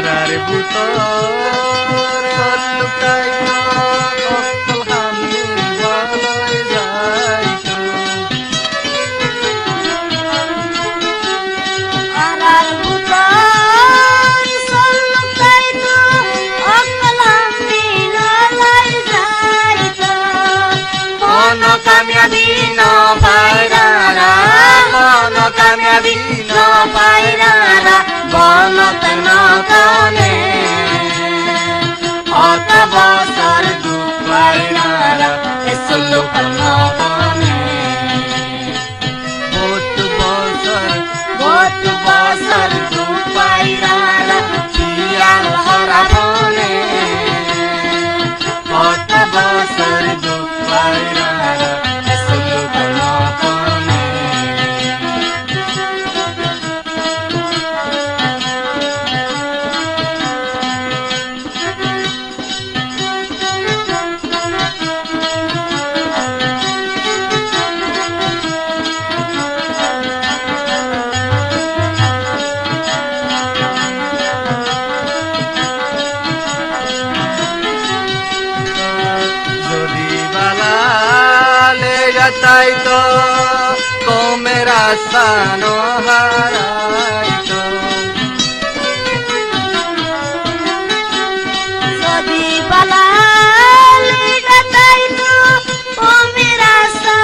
Arar butor lukai okol hamil walai jaitu Arar butor lukai okol hamil walai jaitu Mono kamyabi no pairara Mono kamyabi no pairara বনত নকনে অত বছর দুপাইনারা এসলো নকনে বহুত বছর দুপাইনারা শিয়াল হরা বনে অত বছর দুপাইনারা এসলো নকনে তাইতো কমের আশা হারাইতো যদি পালালে তাইতো কমের আশা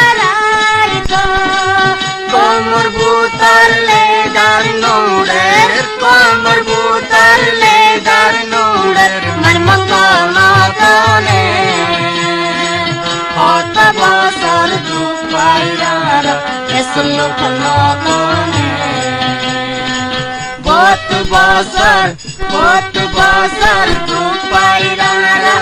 হারাইতো কমর বুতারলে ডার নোড়ের কমর বুতারলে ডার নোড়ের মন মতনে অত বছর দুপাইরারা এসলো নকনে বহুত বছর দুপাইরারা